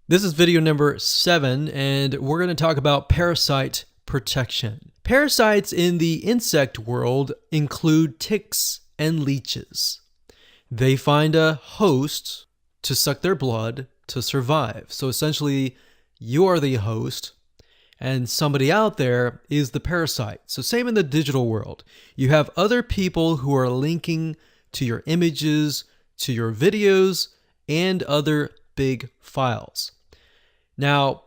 This is video number 7, and we're going to talk about parasite protection. Parasites in the insect world include ticks and leeches. They find a host to suck their blood to survive. So essentially, you are the host, and somebody out there is the parasite. So same in the digital world. You have other people who are linking to your images, to your videos, and other big files. Now,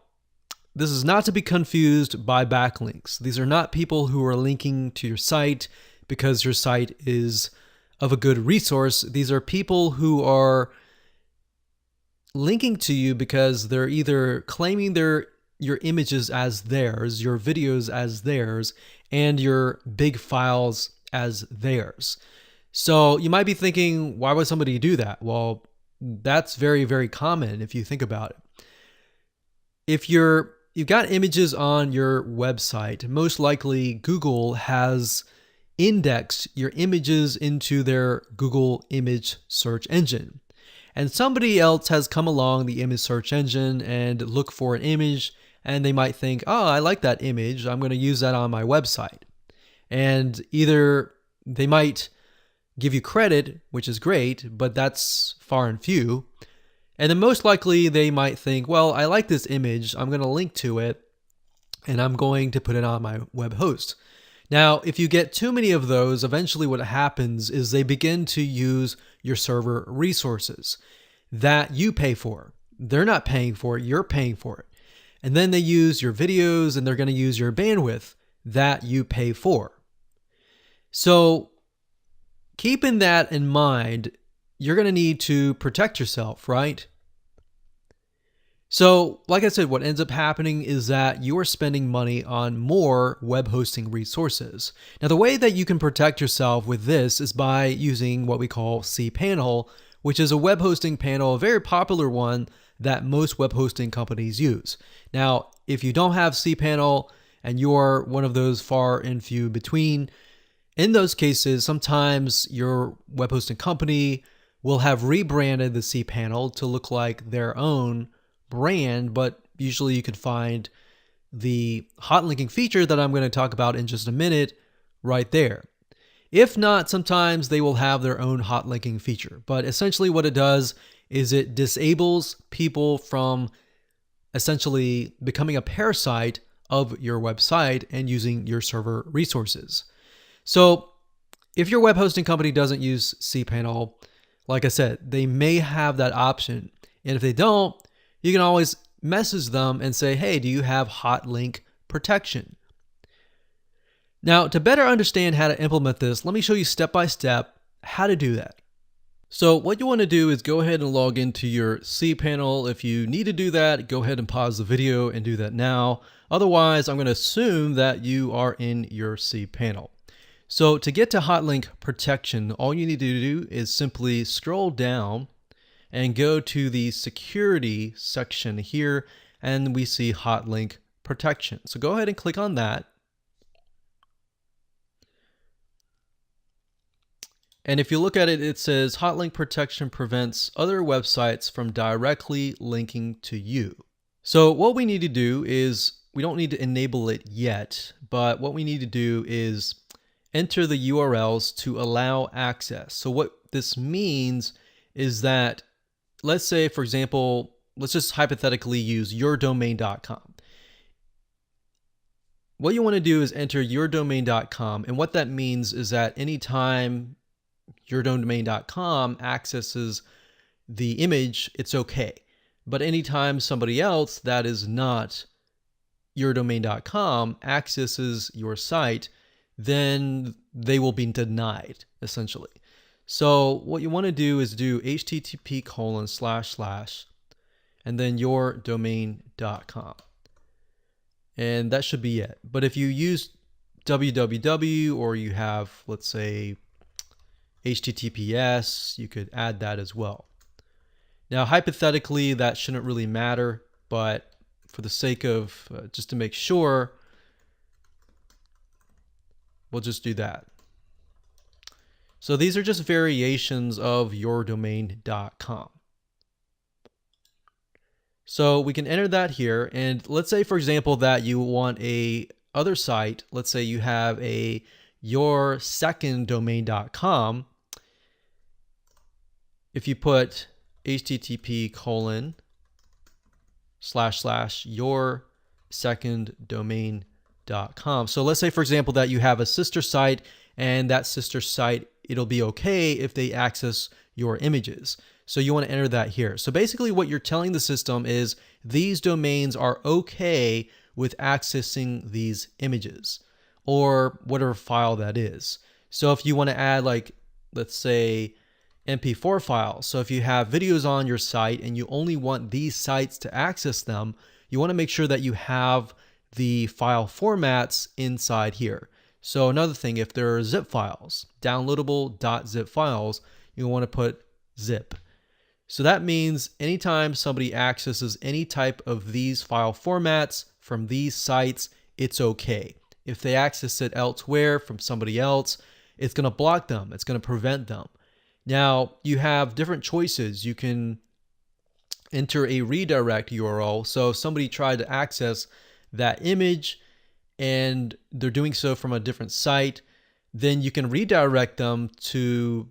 this is not to be confused by backlinks. These are not people who are linking to your site because your site is of a good resource. These are people who are linking to you because they're either claiming your images as theirs, your videos as theirs, and your big files as theirs. So you might be thinking, why would somebody do that? Well, that's very, very common if you think about it. If you've got images on your website, most likely Google has indexed your images into their Google image search engine. And somebody else has come along the image search engine and look for an image, and they might think, oh, I like that image, I'm going to use that on my website. And either they might give you credit, which is great, but that's far and few. And then most likely they might think, well, I like this image, I'm going to link to it, and I'm going to put it on my web host. Now, if you get too many of those, eventually what happens is they begin to use your server resources that you pay for. They're not paying for it, you're paying for it. And then they use your videos and they're going to use your bandwidth that you pay for. So keeping that in mind, you're going to need to protect yourself, right? So, like I said, what ends up happening is that you are spending money on more web hosting resources. Now, the way that you can protect yourself with this is by using what we call cPanel, which is a web hosting panel, a very popular one that most web hosting companies use. Now, if you don't have cPanel and you're one of those far and few between, in those cases, sometimes your web hosting company will have rebranded the cPanel to look like their own brand, but usually you could find the hot linking feature that I'm going to talk about in just a minute right there. If not, sometimes they will have their own hot linking feature, but essentially what it does is it disables people from essentially becoming a parasite of your website and using your server resources. So if your web hosting company doesn't use cPanel, like I said, they may have that option. And if they don't, you can always message them and say, hey, do you have hot link protection? Now, to better understand how to implement this, let me show you step by step how to do that. So what you want to do is go ahead and log into your cPanel. If you need to do that, go ahead and pause the video and do that now. Otherwise, I'm going to assume that you are in your cPanel. So to get to hotlink protection, all you need to do is simply scroll down and go to the security section here, and we see hotlink protection. So go ahead and click on that. And if you look at it, it says hotlink protection prevents other websites from directly linking to you. So what we need to do is, we don't need to enable it yet, but what we need to do is enter the URLs to allow access. So what this means is that, let's say, for example, let's just hypothetically use yourdomain.com. What you want to do is enter yourdomain.com, and what that means is that anytime yourdomain.com accesses the image, it's okay. But anytime somebody else that is not yourdomain.com accesses your site, then they will be denied, essentially. So what you want to do is do http:// and then yourdomain.com. And that should be it. But if you use www or you have, let's say, HTTPS, you could add that as well. Now, hypothetically, that shouldn't really matter, but for the sake of just to make sure, we'll just do that. So these are just variations of yourdomain.com. So we can enter that here. And let's say, for example, that you want a other site. Let's say you have a yourseconddomain.com. If you put http://yourseconddomain.com. So let's say, for example, that you have a sister site, and that sister site, it'll be okay if they access your images. So you want to enter that here. So basically what you're telling the system is these domains are okay with accessing these images or whatever file that is. So if you want to add, like, let's say MP4 files. So if you have videos on your site and you only want these sites to access them, you want to make sure that you have the file formats inside here. So another thing, if there are zip files, downloadable .zip files, you want to put zip. So that means anytime somebody accesses any type of these file formats from these sites, it's okay. If they access it elsewhere from somebody else, it's going to block them. It's going to prevent them. Now, you have different choices. You can enter a redirect URL. So if somebody tried to access that image and they're doing so from a different site, then you can redirect them to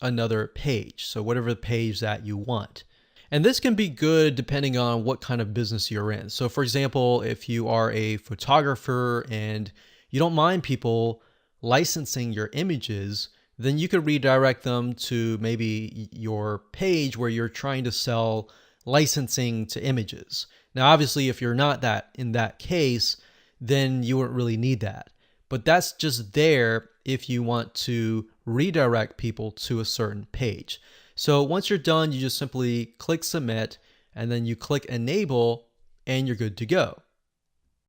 another page. So whatever page that you want. And this can be good depending on what kind of business you're in. So for example, if you are a photographer and you don't mind people licensing your images, then you could redirect them to maybe your page where you're trying to sell licensing to images. Now, obviously, if you're not in that case, then you wouldn't really need that. But that's just there if you want to redirect people to a certain page. So once you're done, you just simply click submit and then you click enable and you're good to go.